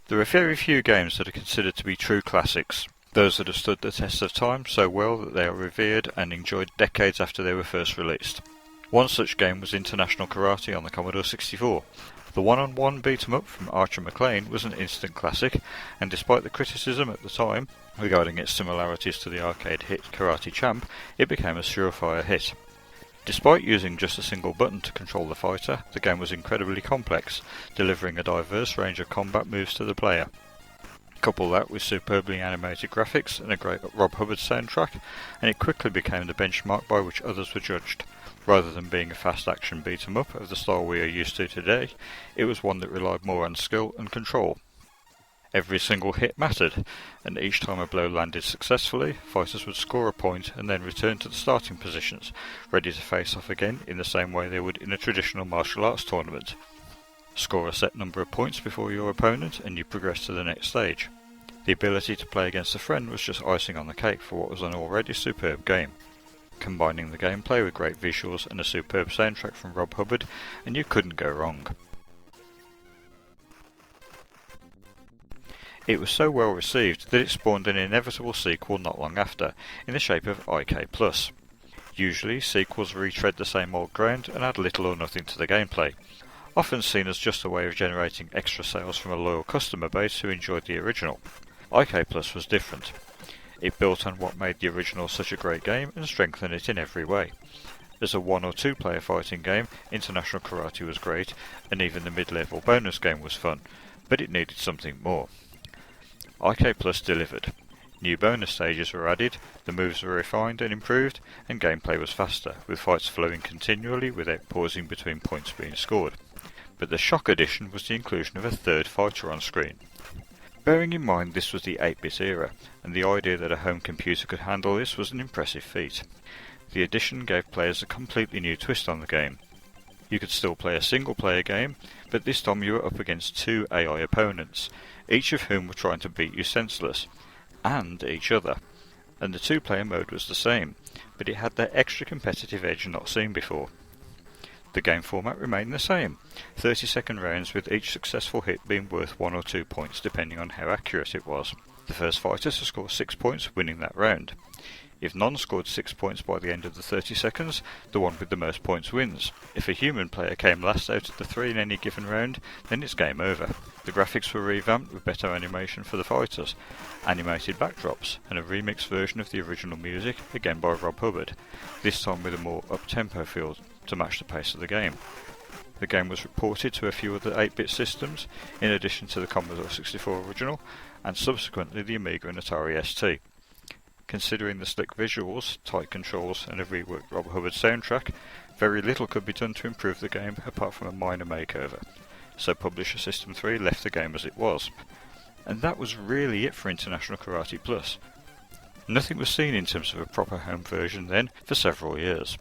There are very few games that are considered to be true classics, those that have stood the test of time so well that they are revered and enjoyed decades after they were first released. One such game was International Karate on the Commodore 64. The one-on-one beat-em-up from Archer McLean was an instant classic, and despite the criticism at the time regarding its similarities to the arcade hit Karate Champ, it became a surefire hit. Despite using just a single button to control the fighter, the game was incredibly complex, delivering a diverse range of combat moves to the player. Couple that with superbly animated graphics and a great Rob Hubbard soundtrack, and it quickly became the benchmark by which others were judged. Rather than being a fast action beat-em-up of the style we are used to today, it was one that relied more on skill and control. Every single hit mattered, and each time a blow landed successfully, fighters would score a point and then return to the starting positions, ready to face off again in the same way they would in a traditional martial arts tournament. Score a set number of points before your opponent and you progress to the next stage. The ability to play against a friend was just icing on the cake for what was an already superb game. Combining the gameplay with great visuals and a superb soundtrack from Rob Hubbard, and you couldn't go wrong. It was so well received that it spawned an inevitable sequel not long after, in the shape of IK+. Usually, sequels retread the same old ground and add little or nothing to the gameplay, often seen as just a way of generating extra sales from a loyal customer base who enjoyed the original. IK+ was different. It built on what made the original such a great game and strengthened it in every way. As a 1 or 2 player fighting game, International Karate was great, and even the mid-level bonus game was fun, but it needed something more. IK+ delivered. New bonus stages were added, the moves were refined and improved, and gameplay was faster, with fights flowing continually without pausing between points being scored. But the shock addition was the inclusion of a third fighter on screen. Bearing in mind this was the 8-bit era, and the idea that a home computer could handle this was an impressive feat. The addition gave players a completely new twist on the game. You could still play a single-player game, but this time you were up against 2 AI opponents, each of whom were trying to beat you senseless, and each other. And the 2-player mode was the same, but it had that extra competitive edge not seen before. The game format remained the same, 30-second rounds with each successful hit being worth 1 or 2 points depending on how accurate it was. The first fighter to score 6 points winning that round. If none scored 6 points by the end of the 30 seconds, the one with the most points wins. If a human player came last out of the 3 in any given round, then it's game over. The graphics were revamped with better animation for the fighters, animated backdrops, and a remixed version of the original music, again by Rob Hubbard, this time with a more up-tempo feel to match the pace of the game. The game was reported to a few other 8-bit systems, in addition to the Commodore 64 original, and subsequently the Amiga and Atari ST. Considering the slick visuals, tight controls, and a reworked Rob Hubbard soundtrack, very little could be done to improve the game apart from a minor makeover, so Publisher System 3 left the game as it was. And that was really it for International Karate Plus. Nothing was seen in terms of a proper home version then for several years.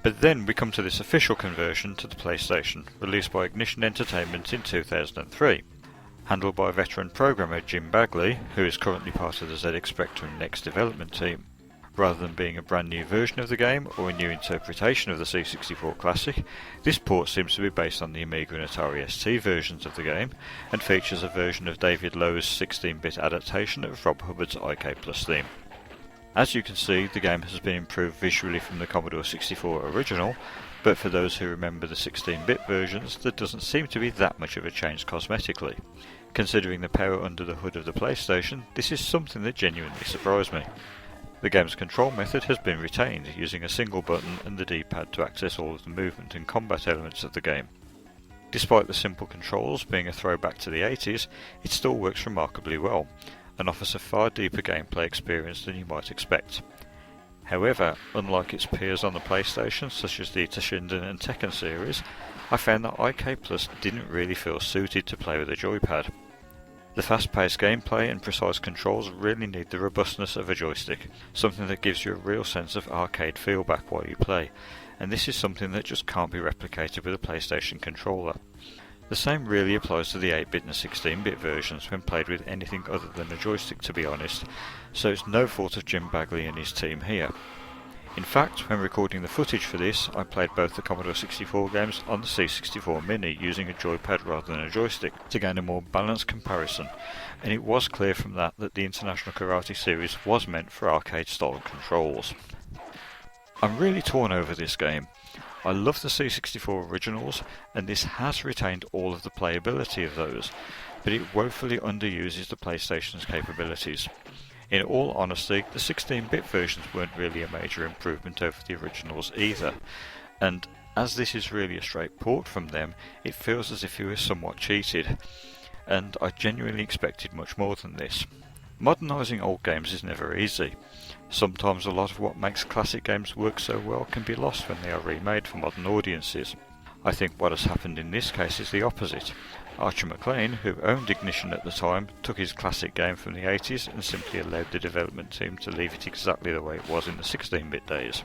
But then we come to this official conversion to the PlayStation, released by Ignition Entertainment in 2003. Handled by veteran programmer Jim Bagley, who is currently part of the ZX Spectrum Next development team. Rather than being a brand new version of the game or a new interpretation of the C64 classic, this port seems to be based on the Amiga and Atari ST versions of the game, and features a version of David Lowe's 16-bit adaptation of Rob Hubbard's IK Plus theme. As you can see, the game has been improved visually from the Commodore 64 original, but for those who remember the 16-bit versions, there doesn't seem to be that much of a change cosmetically. Considering the power under the hood of the PlayStation, this is something that genuinely surprised me. The game's control method has been retained, using a single button and the D-pad to access all of the movement and combat elements of the game. Despite the simple controls being a throwback to the 80s, it still works remarkably well, and offers a far deeper gameplay experience than you might expect. However, unlike its peers on the PlayStation, such as the Toshinden and Tekken series, I found that IK Plus didn't really feel suited to play with a joypad. The fast-paced gameplay and precise controls really need the robustness of a joystick, something that gives you a real sense of arcade feelback while you play, and this is something that just can't be replicated with a PlayStation controller. The same really applies to the 8-bit and 16-bit versions when played with anything other than a joystick, to be honest, so it's no fault of Jim Bagley and his team here. In fact, when recording the footage for this, I played both the Commodore 64 games on the C64 Mini using a joypad rather than a joystick to gain a more balanced comparison, and it was clear from that that the International Karate series was meant for arcade-style controls. I'm really torn over this game. I love the C64 originals, and this has retained all of the playability of those, but it woefully underuses the PlayStation's capabilities. In all honesty, the 16-bit versions weren't really a major improvement over the originals either, and as this is really a straight port from them, it feels as if it was somewhat cheated, and I genuinely expected much more than this. Modernising old games is never easy. Sometimes a lot of what makes classic games work so well can be lost when they are remade for modern audiences. I think what has happened in this case is the opposite. Archer McLean, who owned Ignition at the time, took his classic game from the 80s and simply allowed the development team to leave it exactly the way it was in the 16-bit days.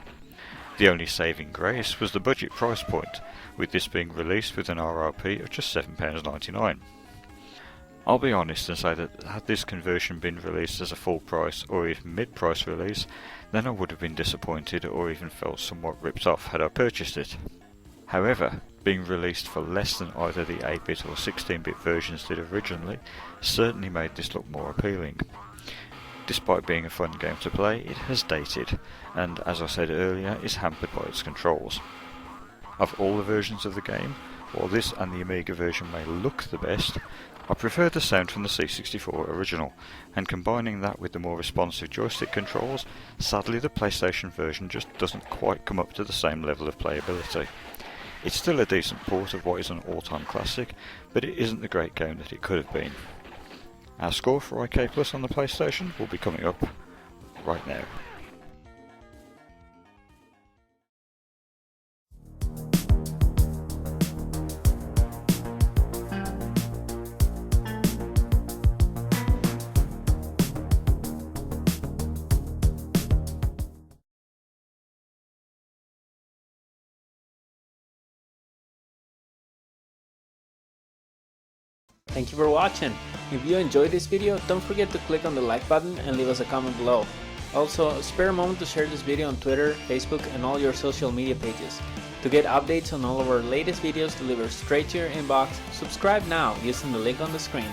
The only saving grace was the budget price point, with this being released with an RRP of just £7.99. I'll be honest and say that had this conversion been released as a full price or even mid-price release, then I would have been disappointed or even felt somewhat ripped off had I purchased it. However, being released for less than either the 8-bit or 16-bit versions did originally certainly made this look more appealing. Despite being a fun game to play, it has dated, and as I said earlier, is hampered by its controls. Of all the versions of the game, while this and the Amiga version may look the best, I prefer the sound from the C64 original, and combining that with the more responsive joystick controls, sadly the PlayStation version just doesn't quite come up to the same level of playability. It's still a decent port of what is an all-time classic, but it isn't the great game that it could have been. Our score for IK Plus on the PlayStation will be coming up right now. Thank you for watching. If you enjoyed this video, don't forget to click on the like button and leave us a comment below. Also, spare a moment to share this video on Twitter, Facebook, and all your social media pages. To get updates on all of our latest videos delivered straight to your inbox, subscribe now using the link on the screen.